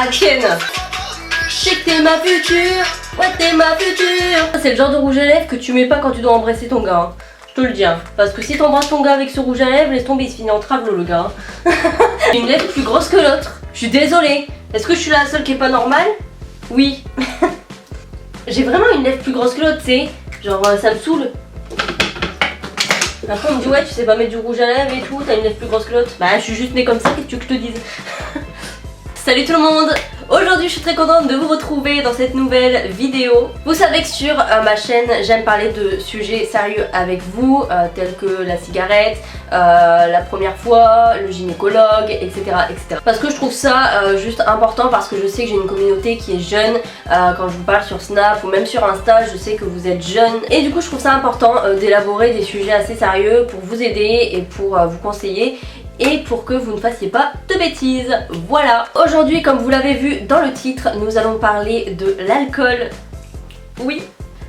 Action. Je sais que t'es ma future, ouais t'es ma future. C'est le genre de rouge à lèvres que tu mets pas quand tu dois embrasser ton gars, hein. Je te le dis, hein. Parce que si t'embrasses ton gars avec ce rouge à lèvres, laisse tomber, il se finit en travelo le gars, hein. J'ai une lèvre plus grosse que l'autre. Je suis désolée. Est-ce que je suis la seule qui est pas normale? Oui. J'ai vraiment une lèvre plus grosse que l'autre, tu sais. Genre ça me saoule. Après on me dit ouais tu sais pas mettre du rouge à lèvres et tout, t'as une lèvre plus grosse que l'autre. Bah je suis juste née comme ça, qu'est-ce que tu veux que je te dise? Salut tout le monde! Aujourd'hui je suis très contente de vous retrouver dans cette nouvelle vidéo. Vous savez que sur ma chaîne j'aime parler de sujets sérieux avec vous, tels que la cigarette, la première fois, le gynécologue, etc. Parce que je trouve ça juste important, parce que je sais que j'ai une communauté qui est jeune. Quand je vous parle sur Snap ou même sur Insta, je sais que vous êtes jeunes. Et du coup je trouve ça important d'élaborer des sujets assez sérieux pour vous aider et pour vous conseiller. Et pour que vous ne fassiez pas de bêtises. Voilà. Aujourd'hui, comme vous l'avez vu dans le titre, nous allons parler de l'alcool. Oui.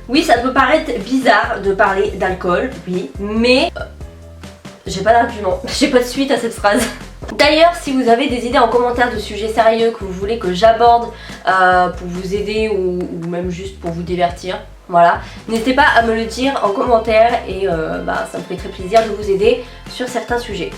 Oui, ça peut paraître bizarre de parler d'alcool, oui, mais j'ai pas d'argument, j'ai pas de suite à cette phrase. D'ailleurs, si vous avez des idées en commentaire de sujets sérieux que vous voulez que j'aborde pour vous aider ou même juste pour vous divertir, voilà, n'hésitez pas à me le dire en commentaire et ça me fait très plaisir de vous aider sur certains sujets.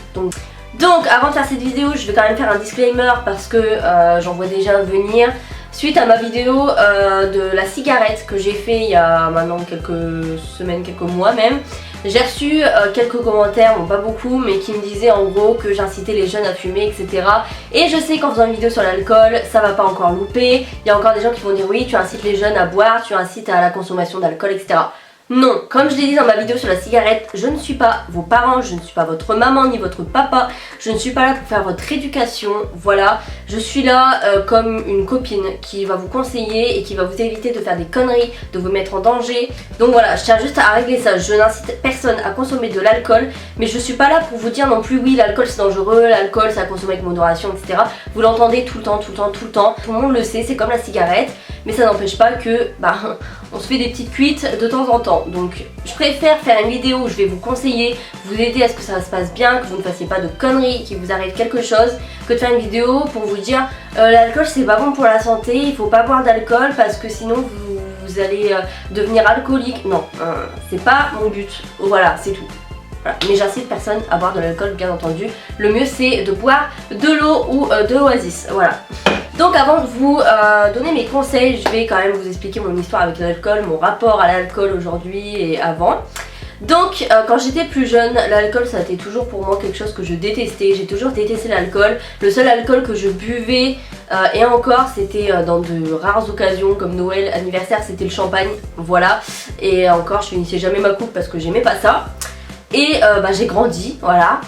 Donc avant de faire cette vidéo, je vais quand même faire un disclaimer parce que j'en vois déjà venir. Suite à ma vidéo de la cigarette que j'ai fait il y a maintenant quelques semaines, quelques mois même, j'ai reçu quelques commentaires, bon pas beaucoup, mais qui me disaient en gros que j'incitais les jeunes à fumer, etc. Et je sais qu'en faisant une vidéo sur l'alcool, ça va pas encore louper. Il y a encore des gens qui vont dire oui, tu incites les jeunes à boire, tu incites à la consommation d'alcool, etc. Non, comme je l'ai dit dans ma vidéo sur la cigarette, je ne suis pas vos parents, je ne suis pas votre maman ni votre papa, je ne suis pas là pour faire votre éducation, voilà. Je suis là comme une copine qui va vous conseiller et qui va vous éviter de faire des conneries, de vous mettre en danger. Donc voilà, je tiens juste à régler ça, je n'incite personne à consommer de l'alcool, mais je suis pas là pour vous dire non plus oui l'alcool c'est dangereux, l'alcool c'est à consommer avec modération, etc. Vous l'entendez tout le temps, tout le monde le sait, c'est comme la cigarette, mais ça n'empêche pas que on se fait des petites cuites de temps en temps. Donc je préfère faire une vidéo où je vais vous conseiller, vous aider à ce que ça se passe bien, que vous ne fassiez pas de conneries, qu'il vous arrive quelque chose, que de faire une vidéo pour vous dire l'alcool c'est pas bon pour la santé, il faut pas boire d'alcool parce que sinon vous allez devenir alcoolique. Non, c'est pas mon but, voilà, c'est tout. Voilà. Mais j'incite personne à boire de l'alcool bien entendu. Le mieux c'est de boire de l'eau ou de l'oasis, voilà. Donc avant de vous donner mes conseils, je vais quand même vous expliquer mon histoire avec l'alcool, mon rapport à l'alcool aujourd'hui et avant. Donc quand j'étais plus jeune, l'alcool ça a été toujours pour moi quelque chose que je détestais. J'ai toujours détesté l'alcool. Le seul alcool que je buvais, et encore c'était dans de rares occasions comme Noël, anniversaire, c'était le champagne, voilà. Et encore je finissais jamais ma coupe parce que j'aimais pas ça. Et j'ai grandi, voilà.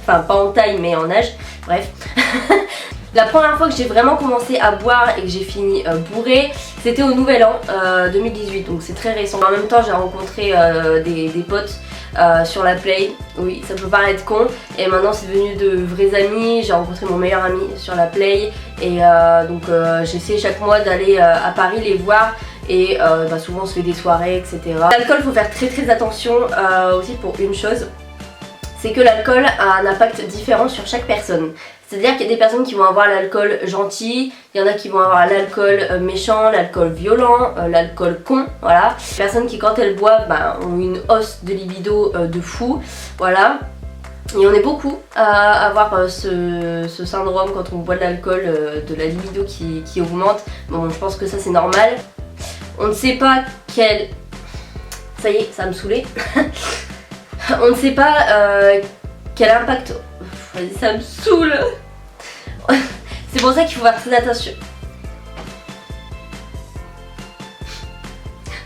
Enfin pas en taille mais en âge, bref. La première fois que j'ai vraiment commencé à boire et que j'ai fini bourrée, c'était au Nouvel An 2018, donc c'est très récent. En même temps j'ai rencontré des potes sur la Play, oui ça peut paraître con, et maintenant c'est devenu de vrais amis. J'ai rencontré mon meilleur ami sur la Play et j'essaie chaque mois d'aller à Paris les voir. Et souvent on se fait des soirées, etc. L'alcool, il faut faire très attention aussi pour une chose, c'est que l'alcool a un impact différent sur chaque personne. C'est-à-dire qu'il y a des personnes qui vont avoir l'alcool gentil, il y en a qui vont avoir l'alcool méchant, l'alcool violent, l'alcool con, voilà. Les personnes qui quand elles boivent ont une hausse de libido de fou, voilà. Et on est beaucoup à avoir ce syndrome quand on boit de l'alcool, de la libido qui augmente. Bon, je pense que ça c'est normal. On ne sait pas quel... Ça y est, ça va me saouler. On ne sait pas quel impact... Ça me saoule. C'est pour ça qu'il faut faire très attention.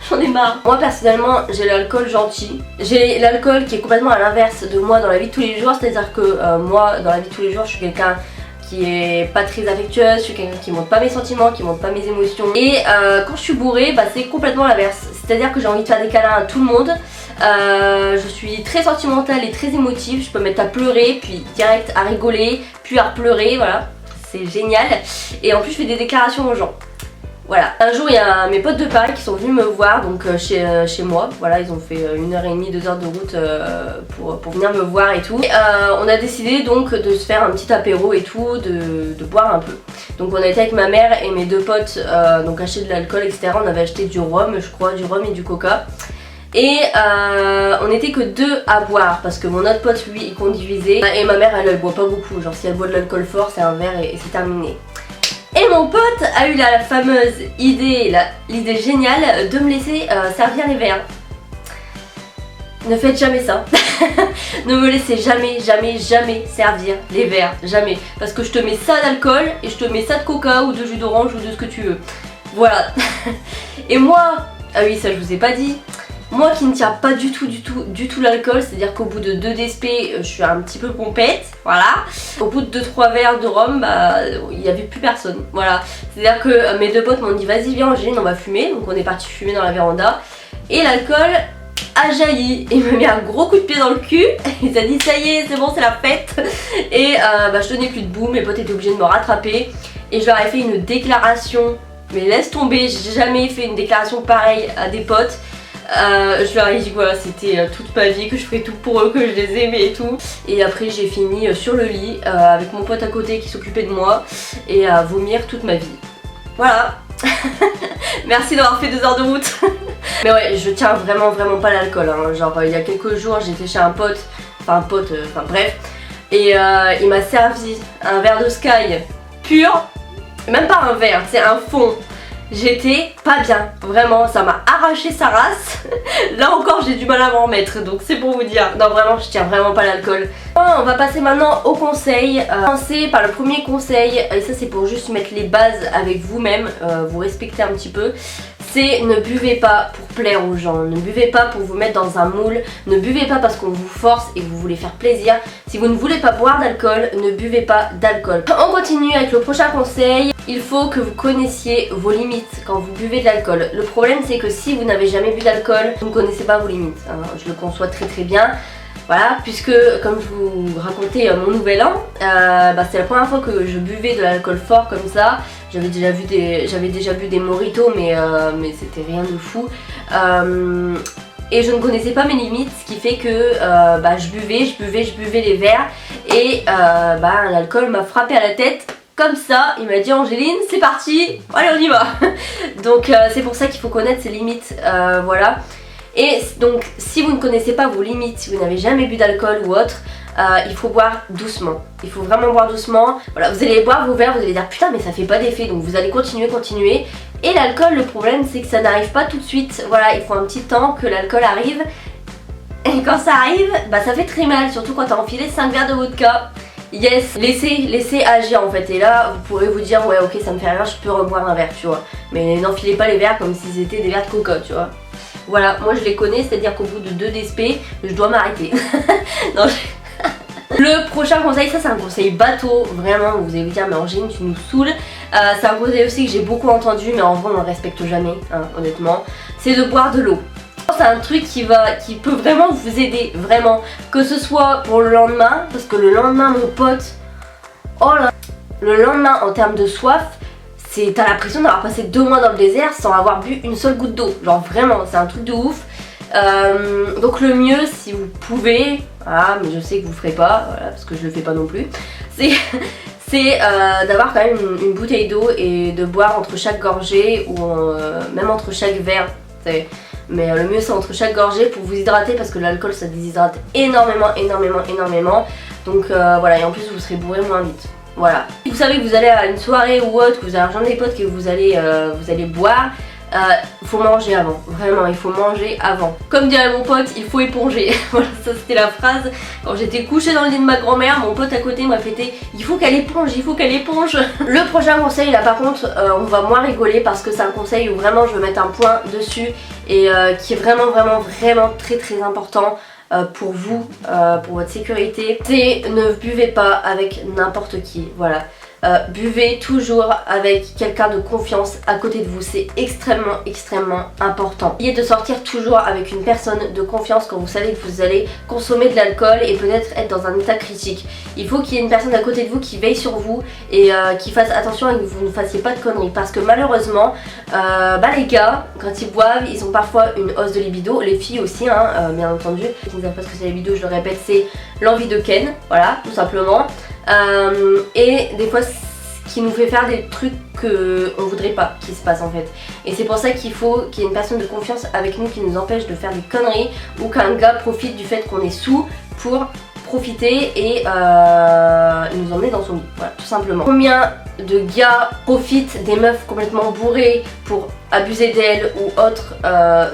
J'en ai marre. Moi personnellement j'ai l'alcool gentil. J'ai l'alcool qui est complètement à l'inverse de moi dans la vie de tous les jours. C'est-à-dire que moi dans la vie de tous les jours je suis quelqu'un qui est pas très affectueuse, je suis quelqu'un qui montre pas mes sentiments, qui montre pas mes émotions. Et quand je suis bourrée, c'est complètement l'inverse. C'est-à-dire que j'ai envie de faire des câlins à tout le monde. Je suis très sentimentale et très émotive. Je peux me mettre à pleurer, puis direct à rigoler, puis à pleurer, voilà. C'est génial. Et en plus je fais des déclarations aux gens. Voilà. Un jour il y a mes potes de Paris qui sont venus me voir donc chez moi. Voilà, ils ont fait 1h30, 2 heures de route pour venir me voir et tout. Et, on a décidé donc de se faire un petit apéro et tout, de boire un peu. Donc on a été avec ma mère et mes deux potes donc acheter de l'alcool etc. On avait acheté du rhum je crois, du rhum et du coca. Et on était que deux à boire parce que mon autre pote lui il conduisait et ma mère elle boit pas beaucoup, genre si elle boit de l'alcool fort c'est un verre et c'est terminé. Et mon pote a eu la fameuse idée, l'idée géniale de me laisser servir les verres. Ne faites jamais ça. Ne me laissez jamais servir les verres, jamais. Parce que je te mets ça d'alcool et je te mets ça de coca ou de jus d'orange ou de ce que tu veux. Voilà. Et moi, ah oui ça je vous ai pas dit, moi qui ne tiens pas du tout l'alcool, c'est-à-dire qu'au bout de 2 DSP, je suis un petit peu pompette, voilà. Au bout de 2-3 verres de rhum, bah il n'y avait plus personne, voilà. C'est-à-dire que mes deux potes m'ont dit vas-y viens Angéline on va fumer, donc on est parti fumer dans la véranda. Et l'alcool a jailli, il m'a mis un gros coup de pied dans le cul, il s'est dit ça y est c'est bon c'est la fête. Et bah je tenais plus debout, mes potes étaient obligés de me rattraper. Et je leur ai fait une déclaration, mais laisse tomber, j'ai jamais fait une déclaration pareille à des potes. Je leur ai dit voilà c'était toute ma vie, que je ferais tout pour eux, que je les aimais et tout. Et après j'ai fini sur le lit avec mon pote à côté qui s'occupait de moi et à vomir toute ma vie. Voilà. Merci d'avoir fait 2 heures de route. Mais ouais je tiens vraiment pas l'alcool hein. Genre il y a quelques jours j'étais chez un pote, enfin bref. Et il m'a servi un verre de Sky pur, même pas un verre, c'est un fond. J'étais pas bien, vraiment ça m'a arraché sa race. Là encore j'ai du mal à m'en remettre, donc c'est pour vous dire. Non vraiment je tiens vraiment pas l'alcool. On va passer maintenant aux conseils. Commencer par le premier conseil, et ça c'est pour juste mettre les bases avec vous-même, vous respecter un petit peu. C'est ne buvez pas pour plaire aux gens, ne buvez pas pour vous mettre dans un moule, ne buvez pas parce qu'on vous force et que vous voulez faire plaisir. Si vous ne voulez pas boire d'alcool, ne buvez pas d'alcool. On continue avec le prochain conseil. Il faut que vous connaissiez vos limites quand vous buvez de l'alcool. Le problème c'est que si vous n'avez jamais bu d'alcool, vous ne connaissez pas vos limites. Hein. Je le conçois très bien. Voilà, puisque comme je vous racontais mon nouvel an, c'est la première fois que je buvais de l'alcool fort comme ça. J'avais déjà bu des mojitos mais c'était rien de fou. Et je ne connaissais pas mes limites, ce qui fait que je buvais les verres et l'alcool m'a frappé à la tête. Comme ça, il m'a dit Angéline, c'est parti, allez on y va. Donc c'est pour ça qu'il faut connaître ses limites, voilà. Et donc si vous ne connaissez pas vos limites, si vous n'avez jamais bu d'alcool ou autre, il faut boire doucement. Il faut vraiment boire doucement. Voilà, vous allez boire vos verres, vous allez dire putain mais ça fait pas d'effet, donc vous allez continuer. Et l'alcool, le problème c'est que ça n'arrive pas tout de suite. Voilà, il faut un petit temps que l'alcool arrive. Et quand ça arrive, ça fait très mal, surtout quand t'as enfilé 5 verres de vodka. Yes, laissez agir en fait. Et là, vous pourrez vous dire ouais ok ça me fait rien, je peux reboire un verre, tu vois. Mais n'enfilez pas les verres comme si c'était des verres de coca, tu vois. Voilà, moi je les connais, c'est-à-dire qu'au bout de 2 DSP, je dois m'arrêter. Non, Le prochain conseil, ça c'est un conseil bateau, vraiment, vous allez vous dire mais Angéline tu nous saoules. C'est un conseil aussi que j'ai beaucoup entendu mais en vrai on ne le respecte jamais, hein, honnêtement. C'est de boire de l'eau. C'est un truc qui peut vraiment vous aider, vraiment. Que ce soit pour le lendemain, parce que le lendemain mon pote, oh là, le lendemain en termes de soif, t'as l'impression d'avoir passé 2 mois dans le désert sans avoir bu une seule goutte d'eau. Genre vraiment, c'est un truc de ouf. Donc le mieux, si vous pouvez, mais je sais que vous ferez pas, voilà, parce que je le fais pas non plus, c'est d'avoir quand même une bouteille d'eau et de boire entre chaque gorgée ou même entre chaque verre. Mais le mieux c'est entre chaque gorgée pour vous hydrater parce que l'alcool ça déshydrate énormément. Donc voilà, et en plus vous serez bourré moins vite. Voilà. Si vous savez que vous allez à une soirée ou autre, que vous avez rejoindre des potes, que vous allez boire, il faut manger avant. Vraiment, il faut manger avant. Comme dirait mon pote, il faut éponger. Voilà, ça c'était la phrase. Quand j'étais couchée dans le lit de ma grand-mère, mon pote à côté m'a pété il faut qu'elle éponge, il faut qu'elle éponge. Le prochain conseil, là par contre, on va moins rigoler parce que c'est un conseil où vraiment je veux mettre un point dessus et qui est vraiment très important. Pour vous, pour votre sécurité, c'est ne buvez pas avec n'importe qui, voilà. buvez toujours avec quelqu'un de confiance à côté de vous, c'est extrêmement important. Essayez de sortir toujours avec une personne de confiance quand vous savez que vous allez consommer de l'alcool et peut-être être dans un état critique. Il faut qu'il y ait une personne à côté de vous qui veille sur vous et qui fasse attention à que vous ne fassiez pas de conneries, parce que malheureusement les gars quand ils boivent ils ont parfois une hausse de libido, les filles aussi hein, bien entendu. Qui ne savent pas ce que c'est la libido, je le répète, c'est l'envie de ken, voilà tout simplement. Et des fois ce qui nous fait faire des trucs qu'on voudrait pas qu'il se passe en fait. Et c'est pour ça qu'il faut qu'il y ait une personne de confiance avec nous qui nous empêche de faire des conneries, ou qu'un gars profite du fait qu'on est sous pour profiter et nous emmener dans son lit, voilà tout simplement. Combien de gars profitent des meufs complètement bourrées pour abuser d'elles ou autres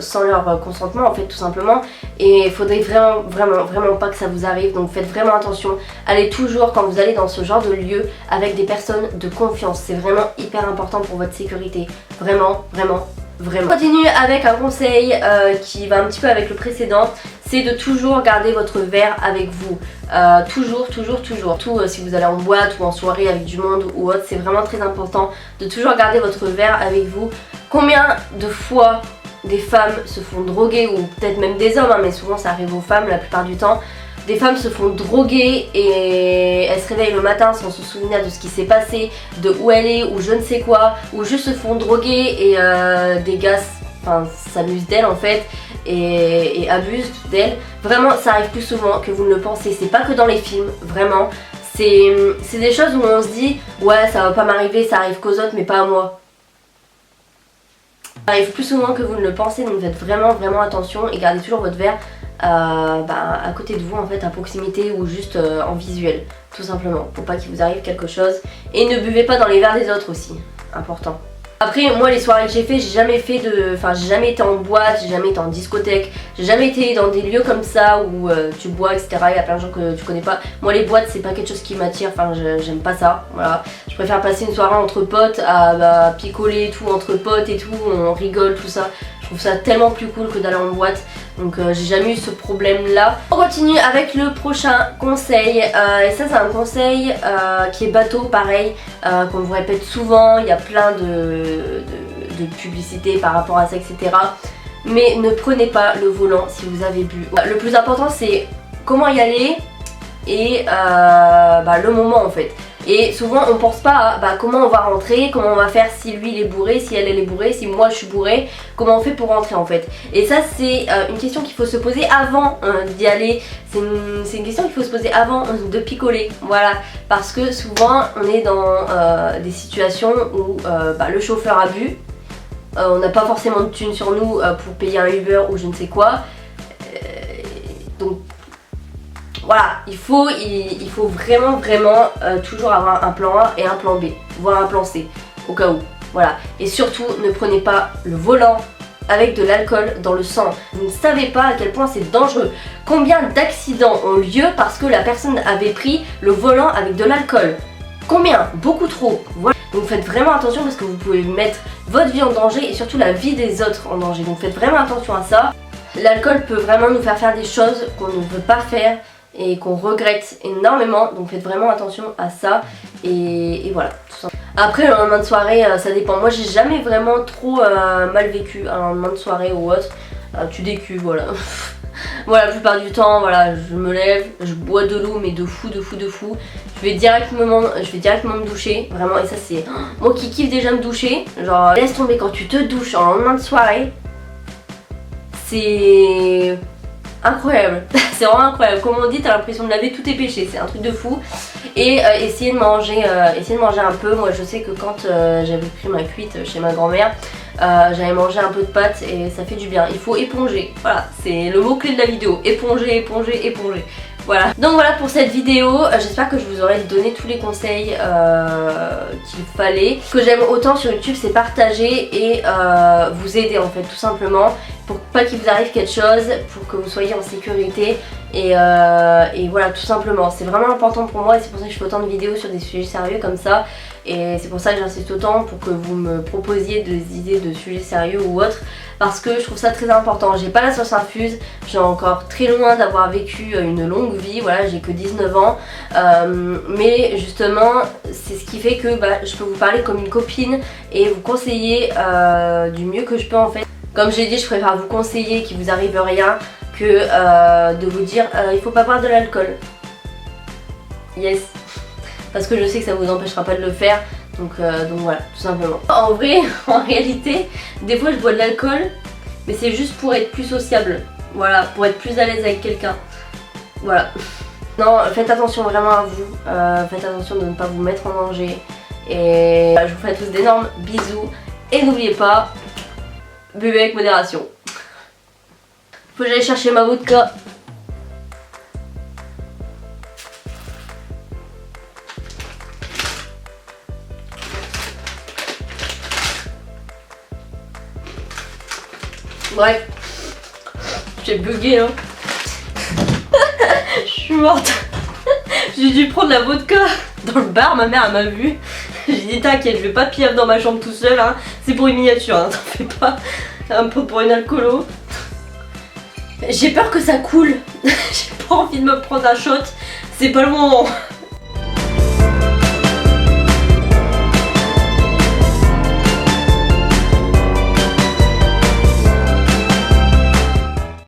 sans leur consentement en fait tout simplement, et il faudrait vraiment pas que ça vous arrive, donc faites vraiment attention. Allez toujours quand vous allez dans ce genre de lieu avec des personnes de confiance, c'est vraiment hyper important pour votre sécurité, vraiment. On continue avec un conseil qui va un petit peu avec le précédent, c'est de toujours garder votre verre avec vous. Toujours. Surtout si vous allez en boîte ou en soirée avec du monde ou autre, c'est vraiment très important de toujours garder votre verre avec vous. Combien de fois des femmes se font droguer, ou peut-être même des hommes, hein, mais souvent ça arrive aux femmes la plupart du temps. Des femmes se font droguer et elles se réveillent le matin sans se souvenir de ce qui s'est passé, de où elle est ou je ne sais quoi, ou juste se font droguer et des gars s'amusent d'elles en fait et abusent d'elles. Vraiment ça arrive plus souvent que vous ne le pensez, c'est pas que dans les films, vraiment. C'est des choses où on se dit ouais ça va pas m'arriver, ça arrive qu'aux autres mais pas à moi. Ça arrive plus souvent que vous ne le pensez, donc faites vraiment attention et gardez toujours votre verre à côté de vous en fait, à proximité ou juste en visuel tout simplement, pour pas qu'il vous arrive quelque chose. Et ne buvez pas dans les verres des autres aussi, important. Après moi les soirées que j'ai fait, j'ai jamais été en boîte, j'ai jamais été en discothèque, j'ai jamais été dans des lieux comme ça où tu bois etc, il y a plein de gens que tu connais pas. Moi les boîtes c'est pas quelque chose qui m'attire, j'aime pas ça, voilà. Je préfère passer une soirée entre potes à picoler et tout, entre potes et tout, on rigole tout ça. Je trouve ça tellement plus cool que d'aller en boîte, donc j'ai jamais eu ce problème là. On continue avec le prochain conseil, et ça c'est un conseil qui est bateau, pareil, qu'on vous répète souvent, il y a plein de publicités par rapport à ça etc. Mais ne prenez pas le volant si vous avez bu. Le plus important c'est comment y aller et le moment en fait. Et souvent on pense pas à comment on va rentrer, comment on va faire si lui il est bourré, si elle est bourrée, si moi je suis bourrée, comment on fait pour rentrer en fait. Et ça c'est une question qu'il faut se poser avant d'y aller, c'est une question qu'il faut se poser avant de picoler, voilà. Parce que souvent on est dans des situations où le chauffeur a bu, on n'a pas forcément de thunes sur nous pour payer un Uber ou je ne sais quoi, donc voilà, il faut vraiment toujours avoir un plan A et un plan B, voire un plan C, au cas où, voilà. Et surtout, ne prenez pas le volant avec de l'alcool dans le sang. Vous ne savez pas à quel point c'est dangereux. Combien d'accidents ont lieu parce que la personne avait pris le volant avec de l'alcool? Combien? Beaucoup trop, voilà. Donc faites vraiment attention parce que vous pouvez mettre votre vie en danger et surtout la vie des autres en danger. Donc faites vraiment attention à ça. L'alcool peut vraiment nous faire des choses qu'on ne veut pas faire et qu'on regrette énormément, donc faites vraiment attention à ça et voilà tout ça. Après le lendemain de soirée ça dépend, moi j'ai jamais vraiment trop mal vécu un lendemain de soirée ou autre, tu décuves voilà. Voilà, la plupart du temps voilà, je me lève, je bois de l'eau mais de fou, je vais directement me doucher, vraiment, et ça c'est moi qui kiffe déjà me doucher, genre laisse tomber quand tu te douches en lendemain de soirée, c'est incroyable, c'est vraiment incroyable, comme on dit t'as l'impression de laver tous tes péchés, c'est un truc de fou. Et essayer de manger un peu. Moi je sais que quand j'avais pris ma cuite chez ma grand-mère, j'avais mangé un peu de pâtes et ça fait du bien. Il faut éponger, voilà, c'est le mot clé de la vidéo, éponger. Voilà, donc voilà pour cette vidéo, j'espère que je vous aurai donné tous les conseils qu'il fallait. Ce que j'aime autant sur YouTube c'est partager et vous aider en fait tout simplement, pour pas qu'il vous arrive quelque chose, pour que vous soyez en sécurité et voilà tout simplement. C'est vraiment important pour moi et c'est pour ça que je fais autant de vidéos sur des sujets sérieux comme ça. et c'est pour ça que j'insiste autant pour que vous me proposiez des idées de sujets sérieux ou autres, parce que je trouve ça très important. J'ai pas la science infuse, j'ai encore très loin d'avoir vécu une longue vie, voilà, j'ai que 19 ans, mais justement c'est ce qui fait que je peux vous parler comme une copine et vous conseiller du mieux que je peux en fait. Comme j'ai dit, je préfère vous conseiller qu'il vous arrive rien que de vous dire il faut pas boire de l'alcool. Yes, parce que je sais que ça vous empêchera pas de le faire, donc voilà, tout simplement. En vrai, en réalité, des fois je bois de l'alcool, mais c'est juste pour être plus sociable, voilà, pour être plus à l'aise avec quelqu'un, voilà. Non, faites attention vraiment à vous, faites attention de ne pas vous mettre en danger, et je vous fais à tous d'énormes bisous, et n'oubliez pas, buvez avec modération. Faut que j'aille chercher ma vodka. Bref, j'ai bugué hein. Je suis morte. J'ai dû prendre la vodka dans le bar, ma mère elle m'a vu. J'ai dit t'inquiète, je vais pas piaf dans ma chambre tout seul hein. C'est pour une miniature, hein. T'en fais pas. Un peu pour une alcoolo. J'ai peur que ça coule. J'ai pas envie de me prendre un shot. C'est pas le moment.